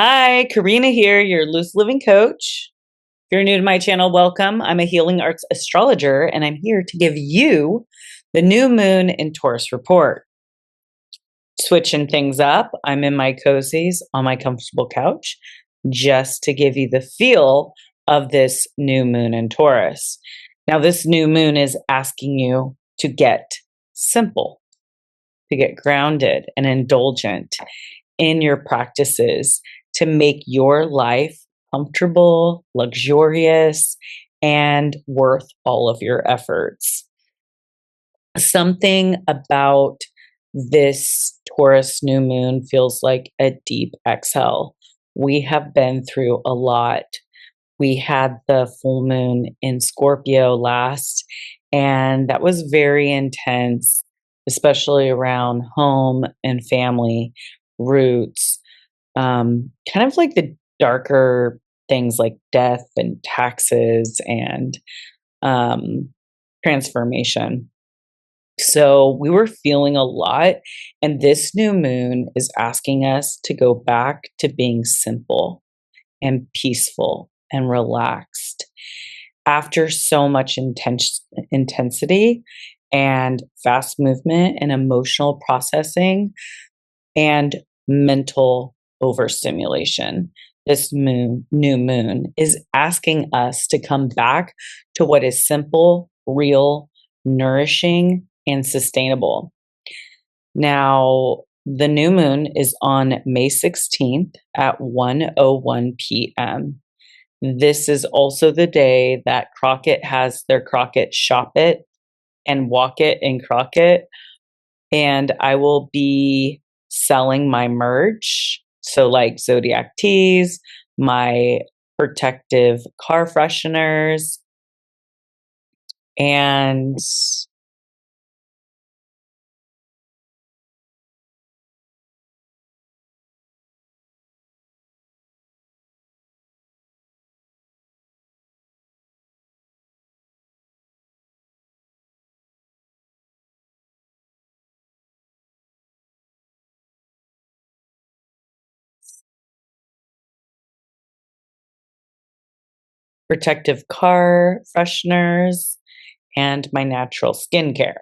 Hi, Karina here, your loose living coach. If you're new to my channel, welcome. I'm a healing arts astrologer, and I'm here to give you the new moon in Taurus report. Switching things up, I'm in my cozies on my comfortable couch just to give you the feel of this new moon in Taurus. Now, this new moon is asking you to get simple, to get grounded and indulgent in your practices to make your life comfortable, luxurious, and worth all of your efforts. Something about this Taurus new moon feels like a deep exhale. We have been through a lot. We had the full moon in Scorpio last, and that was very intense, especially around home and family roots. Kind of like the darker things like death and taxes and transformation. So we were feeling a lot, and this new moon is asking us to go back to being simple and peaceful and relaxed. After so much intensity and fast movement and emotional processing and mental overstimulation, this new moon is asking us to come back to what is simple, real, nourishing, and sustainable. Now, the new moon is on May 16th at 1:01 p.m. This is also the day that Crockett has their Crockett Shop It and Walk It in Crockett. And I will be selling my merch. So like ZODIAC teas, my protective car fresheners, and protective car fresheners, and my natural skincare.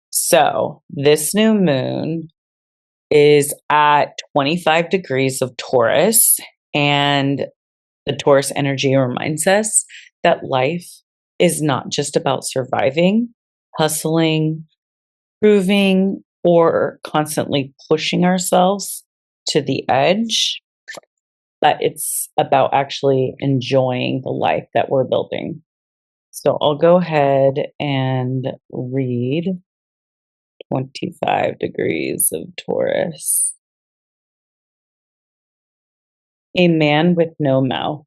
So this new moon is at 25 degrees of Taurus, and the Taurus energy reminds us that life is not just about surviving, hustling, proving, or constantly pushing ourselves to the edge, but it's about actually enjoying the life that we're building. So I'll go ahead and read 25 degrees of Taurus. A man with no mouth.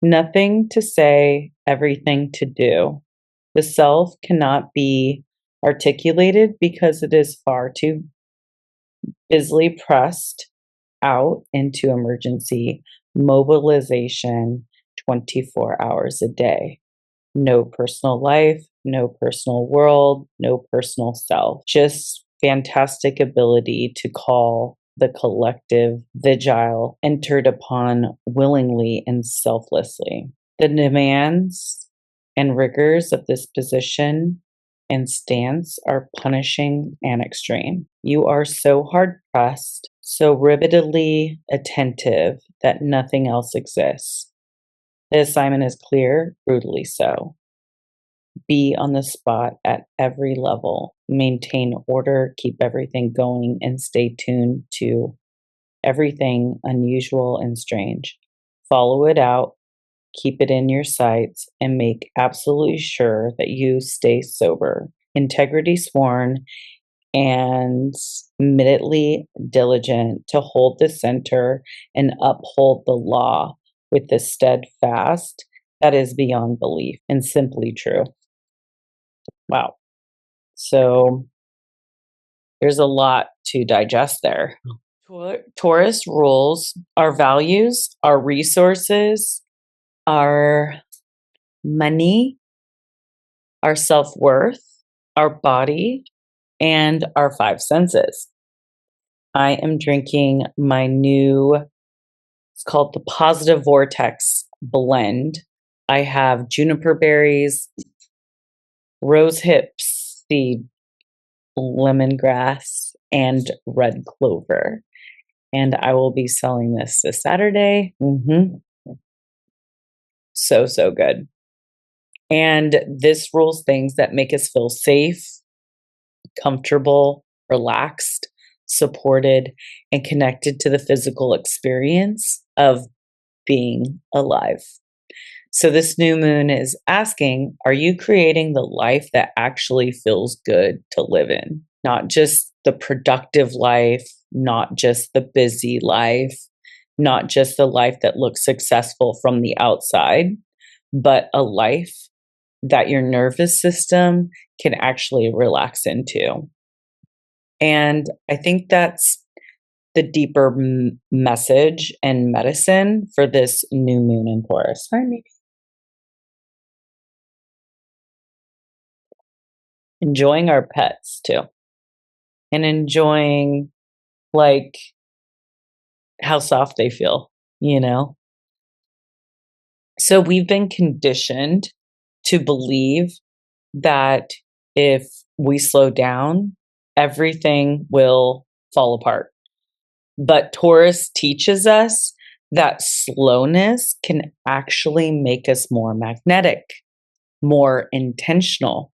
Nothing to say, everything to do. The self cannot be articulated because it is far too busily pressed out into emergency mobilization 24 hours a day. No personal life, no personal world, no personal self. Just fantastic ability to call the collective vigile entered upon willingly and selflessly. The demands and rigors of this position and stance are punishing and extreme. You are so hard pressed, so rivetedly attentive that nothing else exists. The assignment is clear, brutally so. Be on the spot at every level. Maintain order, keep everything going, and stay tuned to everything unusual and strange. Follow it out, keep it in your sights, and make absolutely sure that you stay sober. Integrity sworn and minutely diligent to hold the center and uphold the law with the steadfast that is beyond belief and simply true. Wow. So there's a lot to digest there. Taurus rules our values, our resources, our money, our self-worth, our body, and our five senses. I am drinking my new It's called the Positive Vortex Blend. I have juniper berries, rose hips seed, lemongrass, and red clover. And I will be selling this Saturday. So good. And this rules things that make us feel safe, comfortable, relaxed, supported, and connected to the physical experience of being alive. So this new moon is asking, are you creating the life that actually feels good to live in? Not just the productive life, not just the busy life, not just the life that looks successful from the outside, but a life that your nervous system can actually relax into. And I think that's the deeper message and medicine for this new moon in Taurus. Hi, Mimi. Enjoying our pets too. And enjoying like how soft they feel, you know? So we've been conditioned to believe that if we slow down, everything will fall apart. But Taurus teaches us that slowness can actually make us more magnetic, more intentional,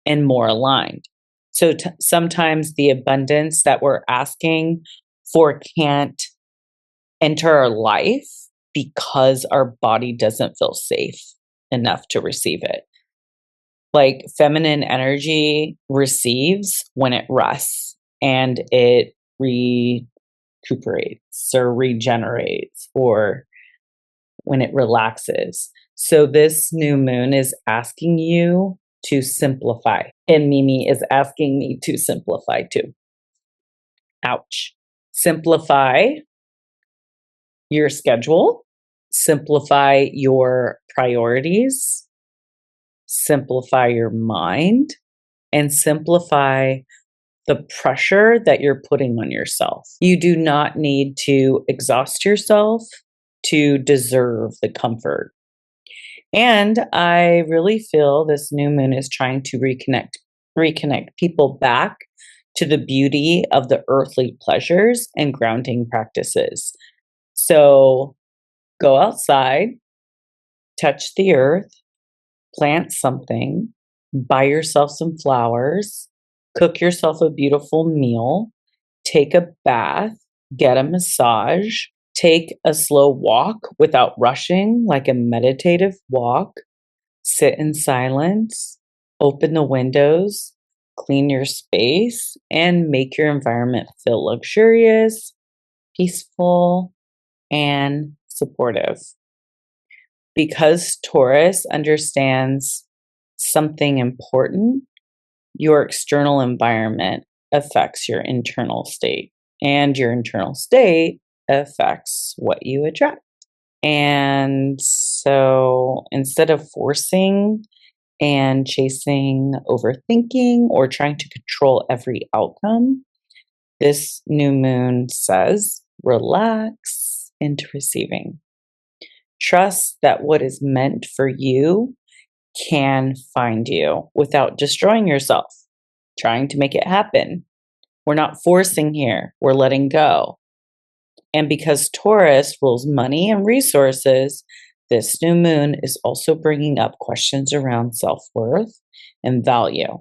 and more aligned. So sometimes the abundance that we're asking for can't enter our life because our body doesn't feel safe enough to receive it. Like feminine energy receives when it rests and it recuperates or regenerates or when it relaxes. So this new moon is asking you to simplify. And Mimi is asking me to simplify too. Ouch. Simplify your schedule, simplify your priorities, simplify your mind, and simplify the pressure that you're putting on yourself. You do not need to exhaust yourself to deserve the comfort. And I really feel this new moon is trying to reconnect people back to the beauty of the earthly pleasures and grounding practices. So go outside, touch the earth, plant something, buy yourself some flowers, cook yourself a beautiful meal, take a bath, get a massage, take a slow walk without rushing, like a meditative walk, sit in silence, open the windows, clean your space, and make your environment feel luxurious, peaceful, and supportive. Because Taurus understands something important, your external environment affects your internal state, and your internal state affects what you attract. And so instead of forcing and chasing, overthinking, or trying to control every outcome, this new moon says, relax into receiving. Trust that what is meant for you can find you without destroying yourself, trying to make it happen. We're not forcing here, we're letting go. And because Taurus rules money and resources, this new moon is also bringing up questions around self-worth and value.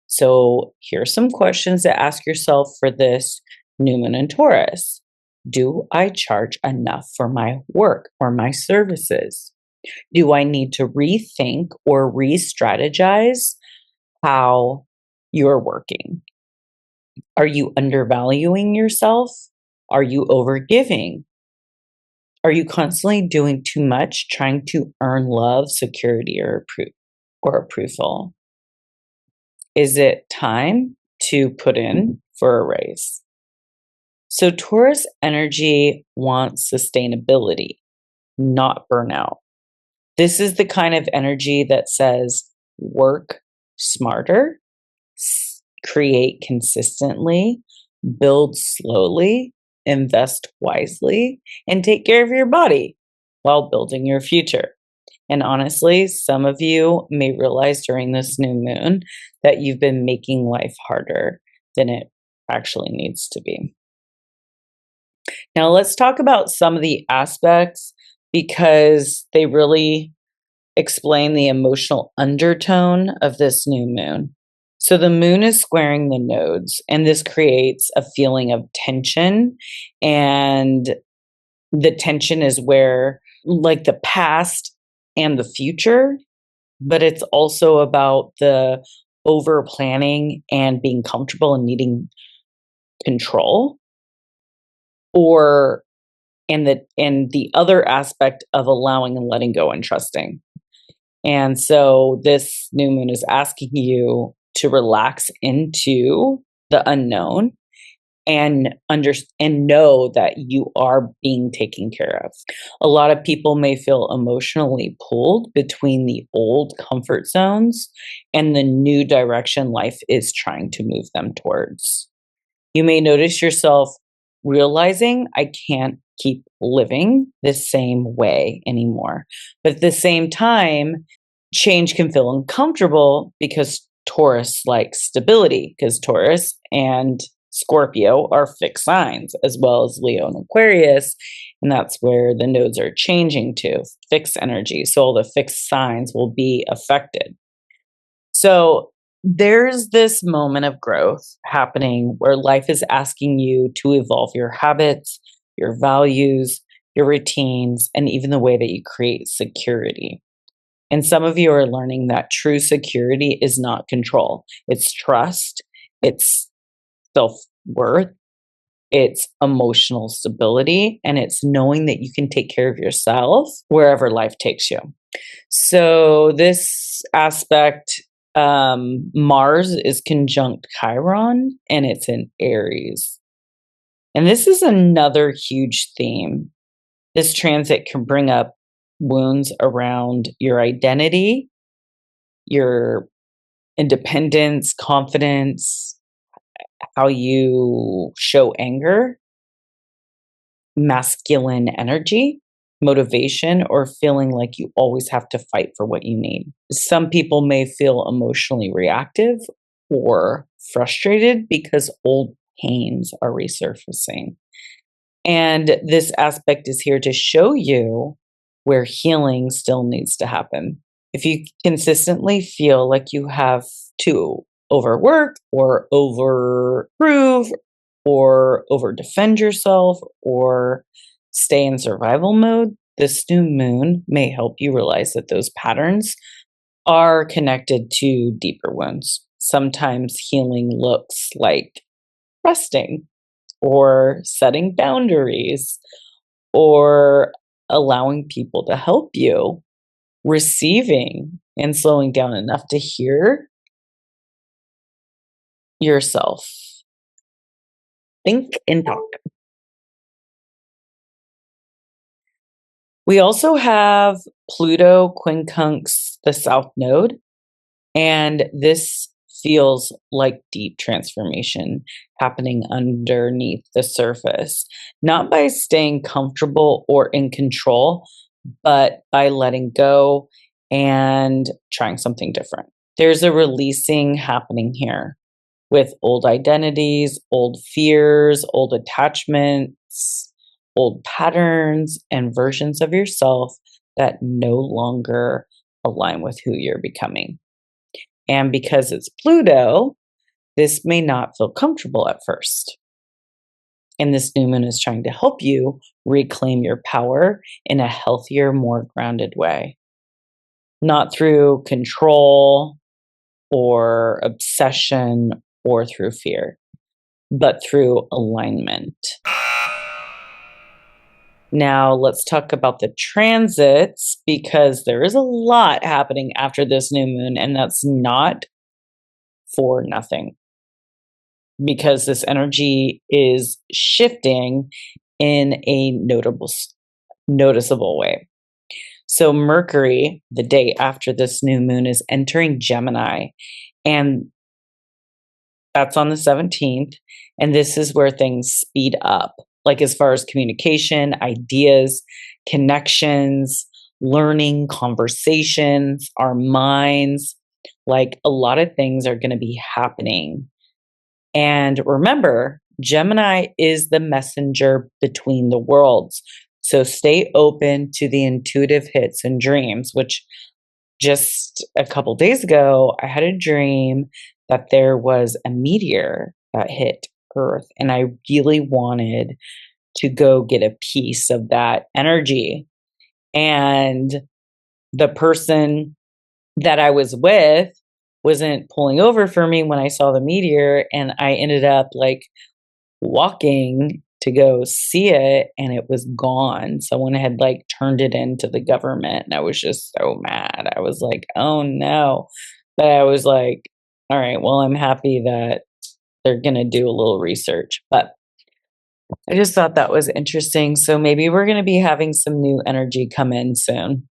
So here's some questions to ask yourself for this new moon in Taurus. Do I charge enough for my work or my services? Do I need to rethink or re-strategize how you're working? Are you undervaluing yourself? Are you overgiving? Are you constantly doing too much, trying to earn love, security, or approval? Is it time to put in for a raise? So Taurus energy wants sustainability, not burnout. This is the kind of energy that says work smarter, create consistently, build slowly, invest wisely, and take care of your body while building your future. And honestly, some of you may realize during this new moon that you've been making life harder than it actually needs to be. Now, let's talk about some of the aspects because they really explain the emotional undertone of this new moon. So the moon is squaring the nodes, and this creates a feeling of tension. And the tension is where, like, the past and the future, but it's also about the over planning and being comfortable and needing control, or and the other aspect of allowing and letting go and trusting. And so this new moon is asking you to relax into the unknown and know that you are being taken care of. A lot of people may feel emotionally pulled between the old comfort zones and the new direction life is trying to move them towards. You may notice yourself realizing, I can't keep living the same way anymore. But at the same time, change can feel uncomfortable because Taurus likes stability, because Taurus and Scorpio are fixed signs, as well as Leo and Aquarius. And that's where the nodes are changing to fixed energy. So all the fixed signs will be affected. So there's this moment of growth happening where life is asking you to evolve your habits, your values, your routines, and even the way that you create security. And some of you are learning that true security is not control. It's trust, it's self-worth, it's emotional stability, and it's knowing that you can take care of yourself wherever life takes you. So this aspect, Mars is conjunct Chiron, and it's in Aries. And this is another huge theme. This transit can bring up wounds around your identity, your independence, confidence, how you show anger, masculine energy, motivation, or feeling like you always have to fight for what you need. Some people may feel emotionally reactive or frustrated because old pains are resurfacing. And this aspect is here to show you where healing still needs to happen. If you consistently feel like you have to overwork or overprove or overdefend yourself or stay in survival mode, this new moon may help you realize that those patterns are connected to deeper wounds. Sometimes healing looks like resting or setting boundaries or allowing people to help you, receiving and slowing down enough to hear yourself. Think and talk. We also have Pluto quincunx the South Node, and this feels like deep transformation happening underneath the surface, not by staying comfortable or in control, but by letting go and trying something different. There's a releasing happening here with old identities, old fears, old attachments, old patterns, and versions of yourself that no longer align with who you're becoming. And because it's Pluto, this may not feel comfortable at first. And this new moon is trying to help you reclaim your power in a healthier, more grounded way. Not through control or obsession or through fear, but through alignment. Now, let's talk about the transits, because there is a lot happening after this new moon, and that's not for nothing, because this energy is shifting in a noticeable way. So Mercury, the day after this new moon, is entering Gemini, and that's on the 17th, and this is where things speed up. like as far as communication, ideas, connections, learning, conversations, our minds, like a lot of things are going to be happening. And remember, Gemini is the messenger between the worlds. So stay open to the intuitive hits and dreams, which just a couple days ago, I had a dream that there was a meteor that hit Earth, and I really wanted to go get a piece of that energy. And the person that I was with wasn't pulling over for me when I saw the meteor, and I ended up like walking to go see it, and it was gone. Someone had like turned it into the government, and I was just so mad. I was like, oh no. But I was like, all right, well, I'm happy that they're going to do a little research. But I just thought that was interesting. So maybe we're going to be having some new energy come in soon.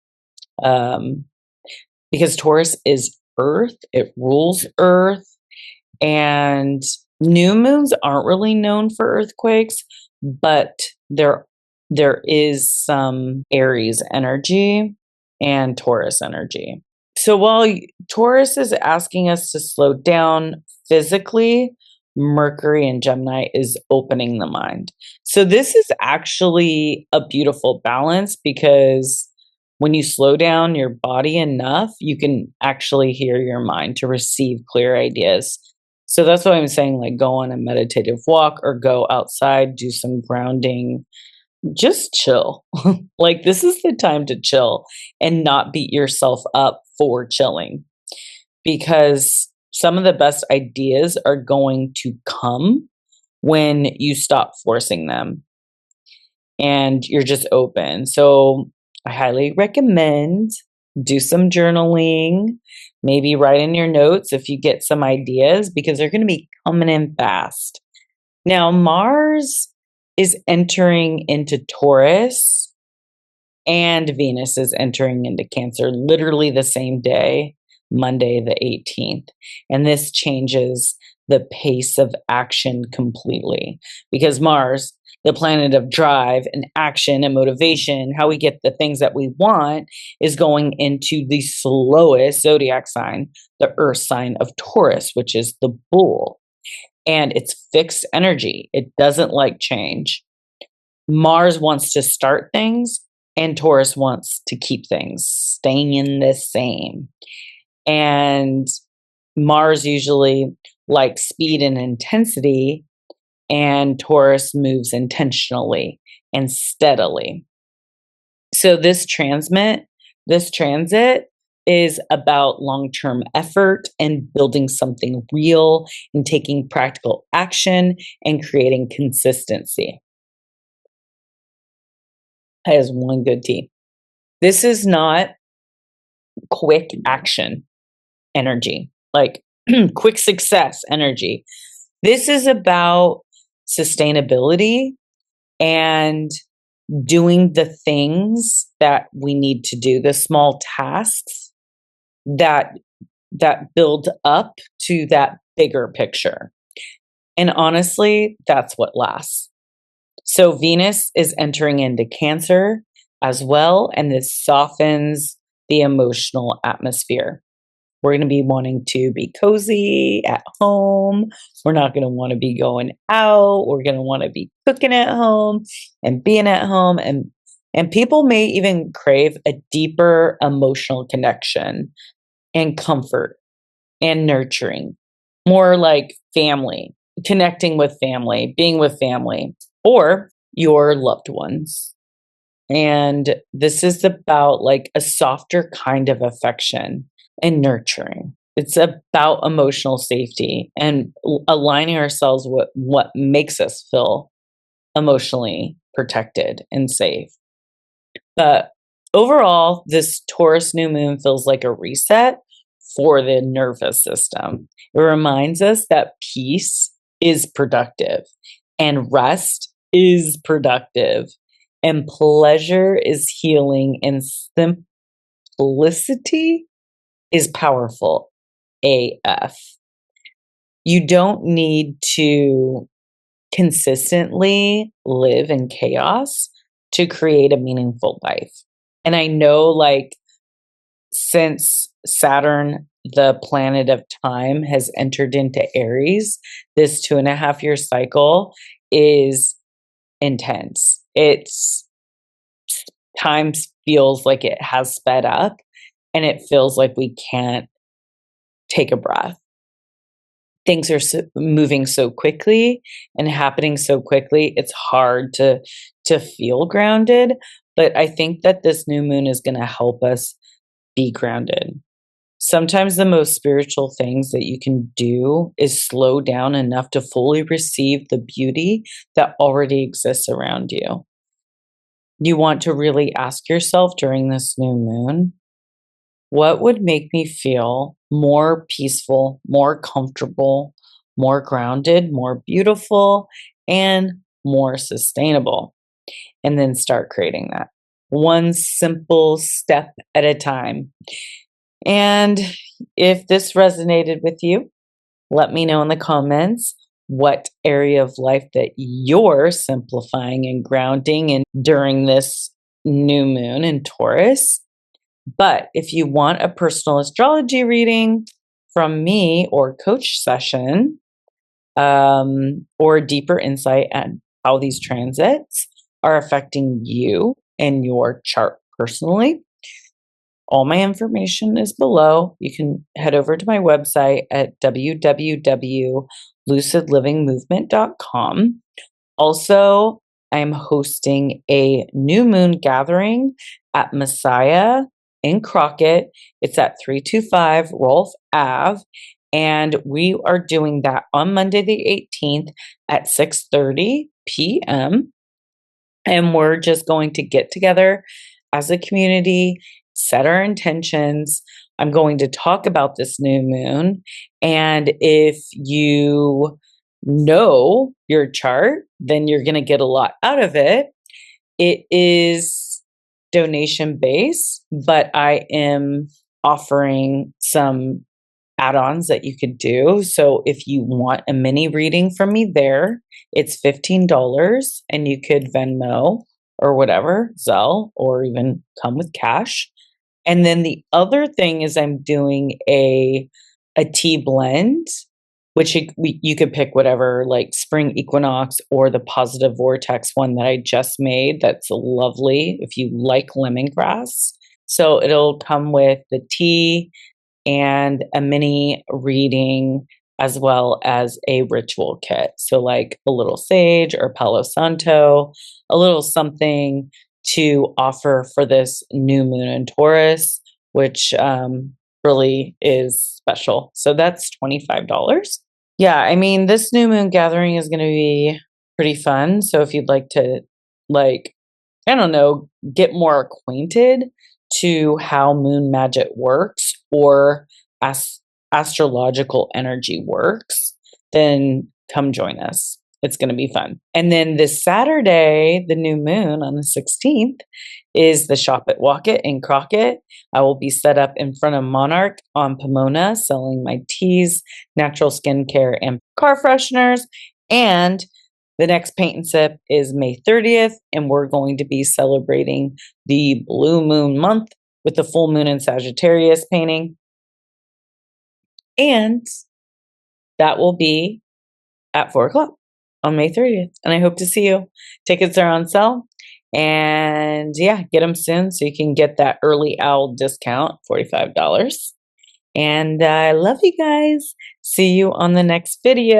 Because Taurus is Earth, it rules Earth, and new moons aren't really known for earthquakes, but there is some Aries energy and Taurus energy. So while Taurus is asking us to slow down physically, Mercury and Gemini is opening the mind. So this is actually a beautiful balance, because when you slow down your body enough, you can actually hear your mind to receive clear ideas. So that's why I'm saying, like, go on a meditative walk or go outside, do some grounding, just chill. Like, this is the time to chill and not beat yourself up for chilling, because some of the best ideas are going to come when you stop forcing them and you're just open. So I highly recommend do some journaling, maybe write in your notes if you get some ideas, because they're going to be coming in fast. Now, Mars is entering into Taurus and Venus is entering into Cancer literally the same day, Monday the 18th. And this changes the pace of action completely, because Mars, the planet of drive and action and motivation, how we get the things that we want, is going into the slowest zodiac sign, the earth sign of Taurus, which is the bull. And it's fixed energy. It doesn't like change. Mars wants to start things, and Taurus wants to keep things staying in the same. And Mars usually likes speed and intensity, and Taurus moves intentionally and steadily. So this transit is about long-term effort and building something real and taking practical action and creating consistency. That is one good tea. This is not quick action energy, like quick success energy. This is about sustainability and doing the things that we need to do, the small tasks that build up to that bigger picture. And honestly, that's what lasts. So Venus is entering into Cancer as well, and this softens the emotional atmosphere. We're going to be wanting to be cozy at home. We're not going to want to be going out. We're going to want to be cooking at home and being at home. And people may even crave a deeper emotional connection and comfort and nurturing. More like family, connecting with family, being with family, or your loved ones. And this is about like a softer kind of affection and nurturing. It's about emotional safety and aligning ourselves with what makes us feel emotionally protected and safe. But overall, this Taurus new moon feels like a reset for the nervous system. It reminds us that peace is productive and rest is productive and pleasure is healing and simplicity is powerful AF. You don't need to consistently live in chaos to create a meaningful life. And I know, like, since Saturn, the planet of time, has entered into Aries, this 2.5-year cycle is intense. Time feels like it has sped up, and it feels like we can't take a breath. Things are moving so quickly and happening so quickly, it's hard to feel grounded. But I think that this new moon is going to help us be grounded. Sometimes the most spiritual things that you can do is slow down enough to fully receive the beauty that already exists around you. You want to really ask yourself during this new moon, what would make me feel more peaceful, more comfortable, more grounded, more beautiful, and more sustainable? And then start creating that one simple step at a time. And if this resonated with you, let me know in the comments what area of life that you're simplifying and grounding in during this new moon in Taurus. But if you want a personal astrology reading from me or coach session, or deeper insight on how these transits are affecting you and your chart personally, all my information is below. You can head over to my website at www.lucidlivingmovement.com. Also, I'm hosting a new moon gathering at Messiah in Crockett. It's at 325 Rolfe Ave. And we are doing that on Monday the 18th at 6:30 p.m. And we're just going to get together as a community, set our intentions. I'm going to talk about this new moon. And if you know your chart, then you're going to get a lot out of it. It is donation based, but I am offering some add-ons that you could do. So if you want a mini reading from me there, it's $15, and you could Venmo or whatever, Zelle, or even come with cash. And then the other thing is I'm doing a tea blend, which you could pick whatever, like spring equinox or the positive vortex one that I just made. That's lovely if you like lemongrass. So it'll come with the tea and a mini reading as well as a ritual kit. So like a little sage or Palo Santo, a little something to offer for this new moon in Taurus, which really is special. So that's $25. Yeah, I mean, this new moon gathering is going to be pretty fun. So if you'd like to, like, I don't know, get more acquainted to how moon magic works or astrological energy works, then come join us. It's going to be fun. And then this Saturday, the new moon on the 16th, is the Shop at Walk It in Crockett. I will be set up in front of Monarch on Pomona selling my teas, natural skincare, and car fresheners. And the next Paint and Sip is May 30th, and we're going to be celebrating the Blue Moon month with the full moon in Sagittarius painting. And that will be at 4 o'clock on May 30th. And I hope to see you. Tickets are on sale. And yeah, get them soon so you can get that early owl discount, $45. And I love you guys. See you on the next video.